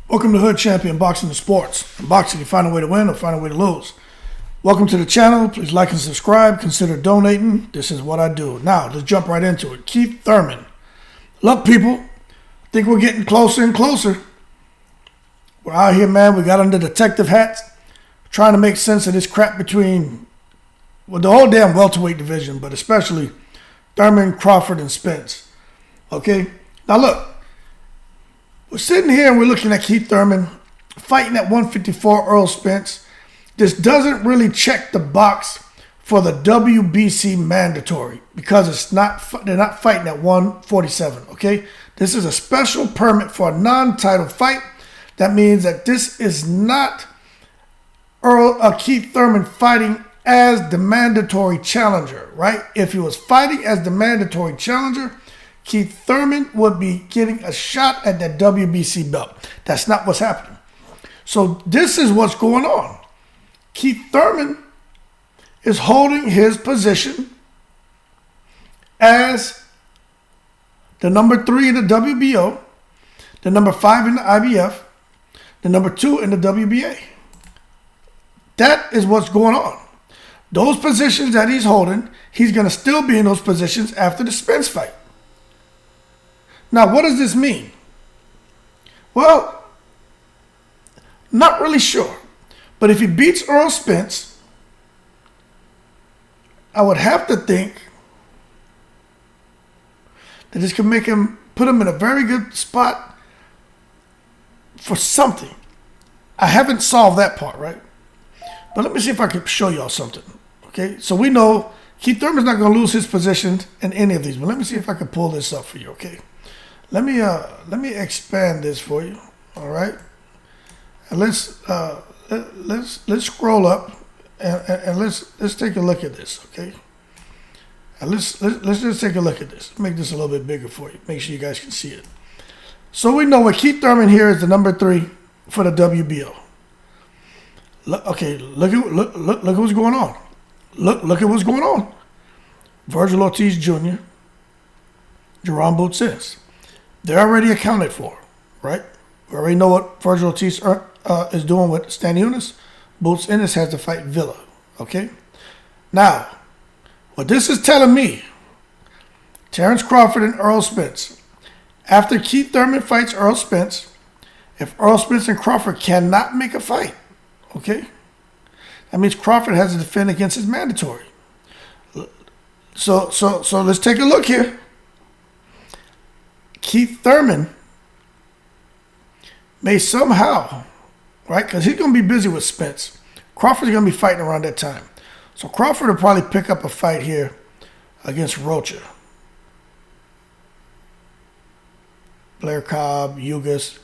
Welcome to Hood Champion Boxing and Sports. In boxing, you find a way to win or find a way to lose. Welcome to the channel. Please like and subscribe. Consider donating. This is what I do. Now, let's jump right into it. Keith Thurman. Look, people, I think we're getting closer and closer. We're out here, man. We got under detective hats, trying to make sense of this crap between the whole damn welterweight division, but especially Thurman, Crawford, and Spence. Okay? Now, look. We're sitting here and we're looking at Keith Thurman fighting at 154 Earl Spence. This doesn't really check the box for the WBC mandatory because they're not fighting at 147, okay? This is a special permit for a non-title fight. That means that this is not Keith Thurman fighting as the mandatory challenger, right? If he was fighting as the mandatory challenger, Keith Thurman would be getting a shot at that WBC belt. That's not what's happening. So this is what's going on. Keith Thurman is holding his position as the number 3 in the WBO, the number 5 in the IBF, the number 2 in the WBA. That is what's going on. Those positions that he's holding, he's going to still be in those positions after the Spence fight. Now, what does this mean? Well, not really sure. But if he beats Earl Spence, I would have to think that this could put him in a very good spot for something. I haven't solved that part, right? But let me see if I can show y'all something. Okay, so we know Keith Thurman's not going to lose his position in any of these. But let me see if I can pull this up for you, okay? Let me expand this for you, all right? And let's scroll up and let's take a look at this, okay? And let's just take a look at this. Make this a little bit bigger for you. Make sure you guys can see it. So we know what Keith Thurman here is the number 3 for the WBO. Look at what's going on. Look at what's going on. Virgil Ortiz Jr., Jerome Boots Ennis. They're already accounted for, right? We already know what Virgil Ortiz is doing with Stan Eunice. Boots Ennis has to fight Villa, okay? Now, what this is telling me, Terrence Crawford and Earl Spence, after Keith Thurman fights Earl Spence, if Earl Spence and Crawford cannot make a fight, okay, that means Crawford has to defend against his mandatory. So let's take a look here. Keith Thurman may somehow, right, because he's going to be busy with Spence. Crawford's going to be fighting around that time. So Crawford will probably pick up a fight here against Rocha. Blair Cobb, Ugas,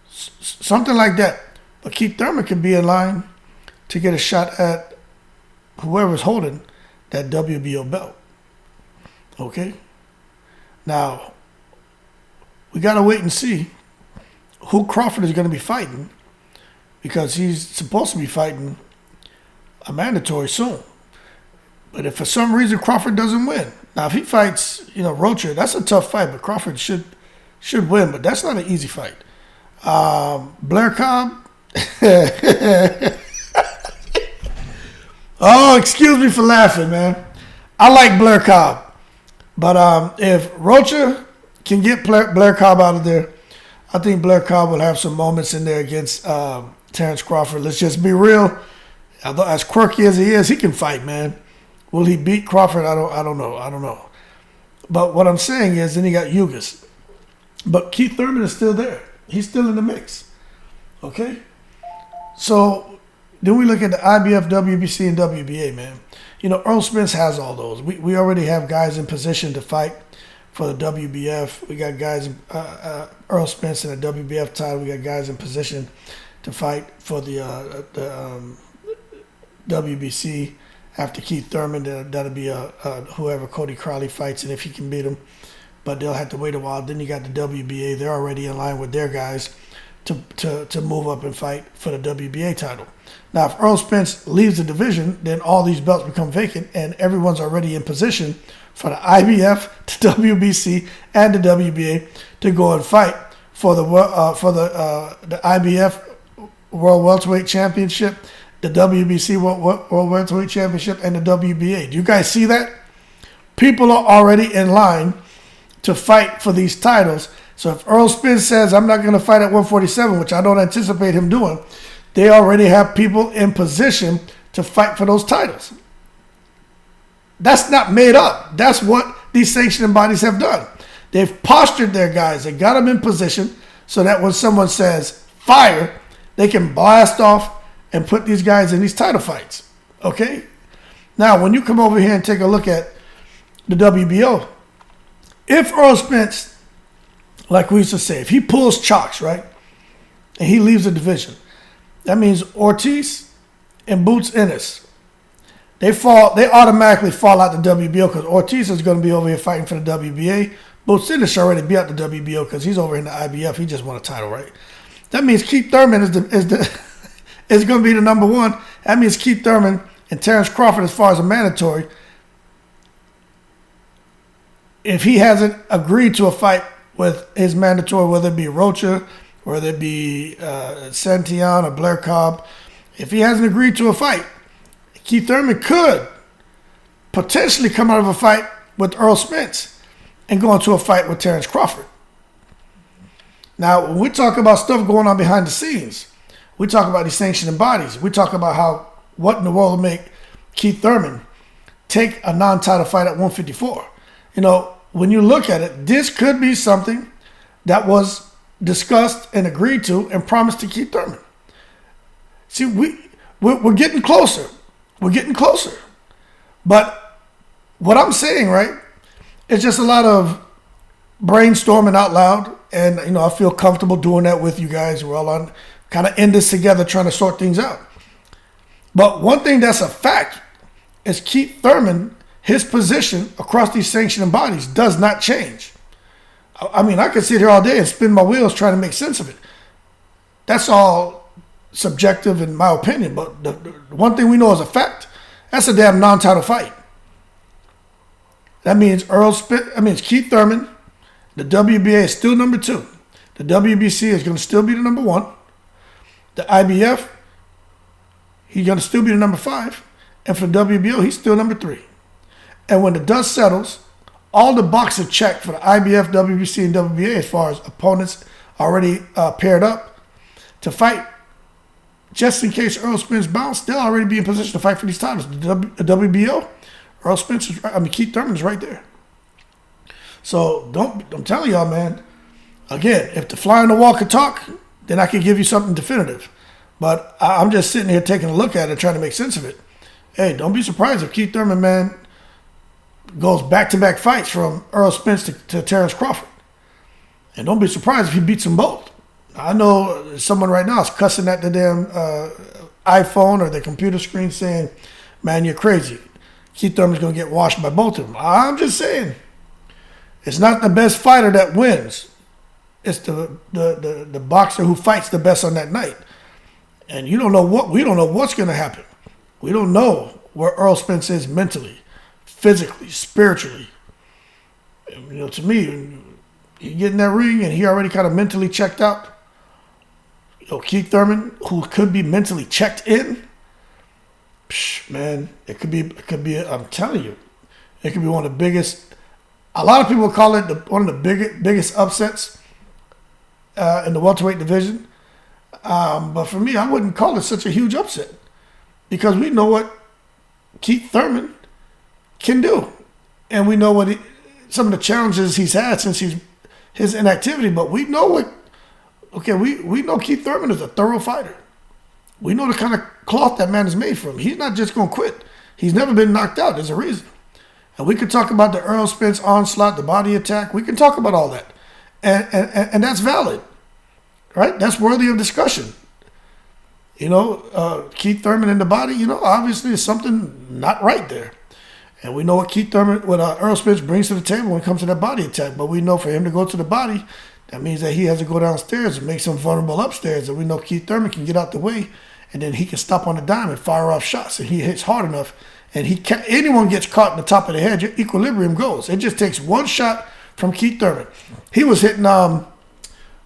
something like that. But Keith Thurman could be in line to get a shot at whoever's holding that WBO belt. Okay? Now, we got to wait and see who Crawford is going to be fighting because he's supposed to be fighting a mandatory soon. But if for some reason Crawford doesn't win, now if he fights, Rocha, that's a tough fight, but Crawford should win, but that's not an easy fight. Blair Cobb. Oh, excuse me for laughing, man. I like Blair Cobb. But if Rocha can get Blair Cobb out of there, I think Blair Cobb will have some moments in there against Terrence Crawford. Let's just be real. Although as quirky as he is, he can fight, man. Will he beat Crawford? I don't know. But what I'm saying is, then he got Ugas. But Keith Thurman is still there. He's still in the mix. Okay? So then we look at the IBF, WBC, and WBA, man. Earl Spence has all those. We already have guys in position to fight for the WBF. We got guys, Earl Spence in the WBF title. We got guys in position to fight for the WBC after Keith Thurman. That'll be whoever Cody Crowley fights, and if he can beat him. But they'll have to wait a while. Then you got the WBA. They're already in line with their guys to move up and fight for the WBA title. Now, if Earl Spence leaves the division, then all these belts become vacant, and everyone's already in position for the IBF, the WBC, and the WBA to go and fight for the IBF World Welterweight Championship, the WBC World Welterweight Championship, and the WBA. Do you guys see that? People are already in line to fight for these titles. So if Errol Spence says, I'm not going to fight at 147, which I don't anticipate him doing, they already have people in position to fight for those titles. That's not made up. That's what these sanctioning bodies have done. They've postured their guys. They got them in position so that when someone says fire, they can blast off and put these guys in these title fights. Okay? Now, when you come over here and take a look at the WBO, if Errol Spence, like we used to say, if he pulls chocks, right, and he leaves the division, that means Ortiz and Boots Ennis, they automatically fall out the WBO because Ortiz is going to be over here fighting for the WBA. Boots Ennis already beat out the WBO because he's over in the IBF. He just won a title, right? That means Keith Thurman is going to be the number one. That means Keith Thurman and Terrence Crawford, as far as a mandatory, if he hasn't agreed to a fight with his mandatory, whether it be Rocha, whether it be Santillan or Blair Cobb, if he hasn't agreed to a fight, Keith Thurman could potentially come out of a fight with Errol Spence and go into a fight with Terrence Crawford. Now, when we talk about stuff going on behind the scenes, we talk about these sanctioning bodies. We talk about what in the world will make Keith Thurman take a non-title fight at 154. You know, when you look at it, this could be something that was discussed and agreed to and promised to Keith Thurman. See, we're getting closer. We're getting closer. But what I'm saying, right, it's just a lot of brainstorming out loud. And, you know, I feel comfortable doing that with you guys. We're all on kind of in this together trying to sort things out. But one thing that's a fact is Keith Thurman, his position across these sanctioning bodies does not change. I mean, I could sit here all day and spin my wheels trying to make sense of it. That's all subjective in my opinion. But the one thing we know is a fact. That's a damn non-title fight. That means Keith Thurman. The WBA is still number 2. The WBC is going to still be the number 1. The IBF, he's going to still be the number 5. And for the WBO, he's still number 3. And when the dust settles, all the boxes checked for the IBF, WBC, and WBA as far as opponents already paired up to fight. Just in case Errol Spence bounced, they'll already be in position to fight for these titles. The WBO, Keith Thurman is right there. So I'm telling y'all, man, again, if the fly on the wall could talk, then I could give you something definitive. But I'm just sitting here taking a look at it, trying to make sense of it. Hey, don't be surprised if Keith Thurman, man, goes back-to-back fights from Errol Spence to Terrence Crawford. And don't be surprised if he beats them both. I know someone right now is cussing at the damn iPhone or the computer screen saying, man, you're crazy. Keith Thurman's going to get washed by both of them. I'm just saying. It's not the best fighter that wins. It's the boxer who fights the best on that night. And we don't know what's going to happen. We don't know where Errol Spence is mentally, physically, spiritually. You know, to me, you get in that ring and he already kind of mentally checked out. You know, Keith Thurman, who could be mentally checked in, man, it could be. I'm telling you, it could be one of the biggest. A lot of people call it one of the biggest upsets in the welterweight division. But for me, I wouldn't call it such a huge upset because we know what Keith Thurman can do. And we know some of the challenges he's had since his inactivity. But we know we know Keith Thurman is a thorough fighter. We know the kind of cloth that man is made from. He's not just going to quit. He's never been knocked out. There's a reason. And we could talk about the Errol Spence onslaught, the body attack. We can talk about all that. And that's valid, right? That's worthy of discussion. You know, Keith Thurman in the body, you know, obviously there's something not right there. And we know what Errol Spence brings to the table when it comes to that body attack. But we know for him to go to the body, that means that he has to go downstairs and make some vulnerable upstairs. And we know Keith Thurman can get out the way, and then he can stop on the dime and fire off shots. And he hits hard enough. And anyone gets caught in the top of the head, your equilibrium goes. It just takes one shot from Keith Thurman. He was hitting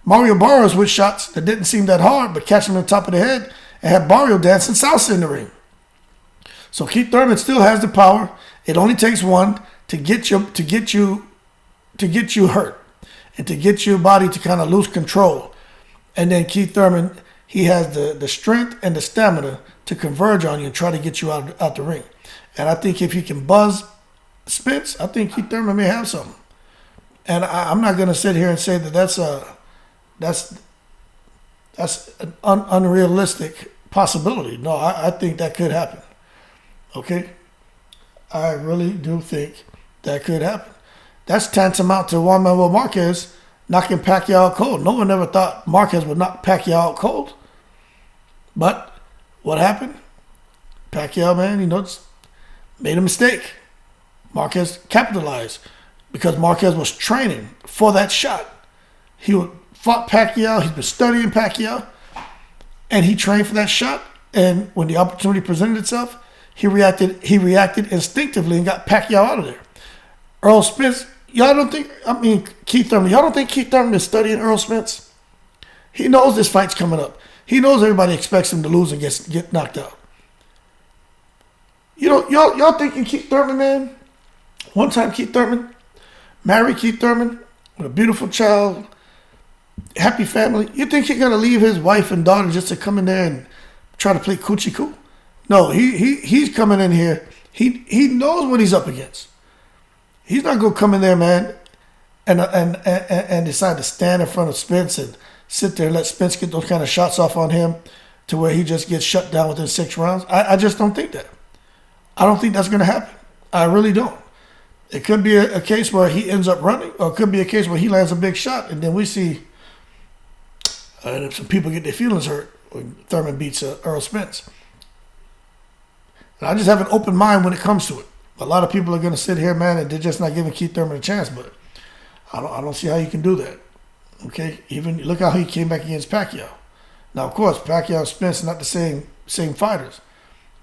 Mario Barrios with shots that didn't seem that hard, but catch him on the top of the head and had Barrio dancing salsa in the ring. So Keith Thurman still has the power. It only takes one to get you hurt and to get your body to kind of lose control. And then Keith Thurman, he has the strength and the stamina to converge on you and try to get you out the ring. And I think if he can buzz Spence, I think Keith Thurman may have something. And I'm not going to sit here and say that that's an unrealistic possibility. No, I think that could happen. Okay? I really do think that could happen. That's tantamount to Juan Manuel Marquez knocking Pacquiao out cold. No one ever thought Marquez would knock Pacquiao out cold. But what happened? Pacquiao, man, made a mistake. Marquez capitalized because Marquez was training for that shot. He fought Pacquiao. He's been studying Pacquiao. And he trained for that shot. And when the opportunity presented itself, he reacted instinctively and got Pacquiao out of there. Earl Spence, Keith Thurman, y'all don't think Keith Thurman is studying Earl Spence? He knows this fight's coming up. He knows everybody expects him to lose and get knocked out. Y'all thinking Keith Thurman, man? One time Keith Thurman, married Keith Thurman with a beautiful child, happy family. You think he's gonna leave his wife and daughter just to come in there and try to play coochie coo? No, he's coming in here. He knows what he's up against. He's not gonna come in there, man, and decide to stand in front of Spence and sit there and let Spence get those kind of shots off on him to where he just gets shut down within 6 rounds. I just don't think that. I don't think that's gonna happen. I really don't. It could be a case where he ends up running, or it could be a case where he lands a big shot, and then we see some people get their feelings hurt when Thurman beats Earl Spence. And I just have an open mind when it comes to it. A lot of people are going to sit here, man, and they're just not giving Keith Thurman a chance, but I don't see how you can do that. Okay? Even look how he came back against Pacquiao. Now, of course, Pacquiao and Spence are not the same fighters.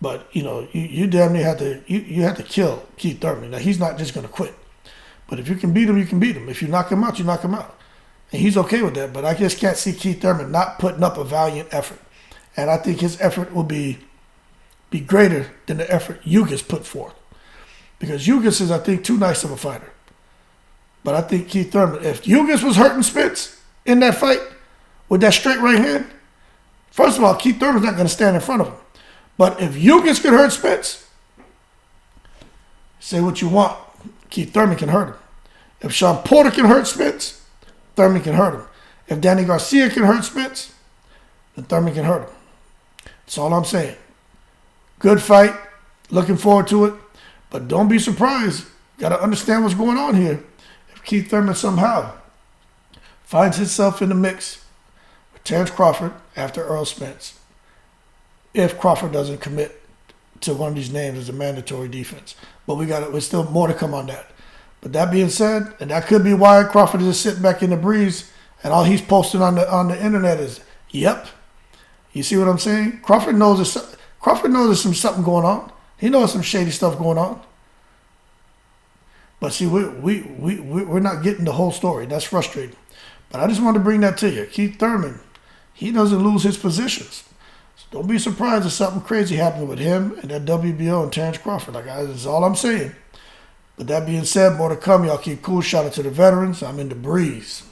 But, you damn near have to kill Keith Thurman. Now, he's not just going to quit. But if you can beat him, you can beat him. If you knock him out, you knock him out. And he's okay with that. But I just can't see Keith Thurman not putting up a valiant effort. And I think his effort will be greater than the effort Ugas put forth. Because Ugas is, I think, too nice of a fighter. But I think Keith Thurman, if Ugas was hurting Spence in that fight with that straight right hand, first of all, Keith Thurman's not going to stand in front of him. But if Ugas could hurt Spence, say what you want, Keith Thurman can hurt him. If Sean Porter can hurt Spence, Thurman can hurt him. If Danny Garcia can hurt Spence, then Thurman can hurt him. That's all I'm saying. Good fight. Looking forward to it. But don't be surprised. Got to understand what's going on here. If Keith Thurman somehow finds himself in the mix with Terrence Crawford after Earl Spence, if Crawford doesn't commit to one of these names as a mandatory defense. But there's still more to come on that. But that being said, and that could be why Crawford is just sitting back in the breeze and all he's posting on the internet is, yep. You see what I'm saying? Crawford knows there's something going on. He knows some shady stuff going on. But see, we're not getting the whole story. That's frustrating. But I just wanted to bring that to you. Keith Thurman, he doesn't lose his positions. So don't be surprised if something crazy happens with him and that WBO and Terrence Crawford. That's all I'm saying. But that being said, more to come. Y'all keep cool. Shout out to the veterans. I'm in the breeze.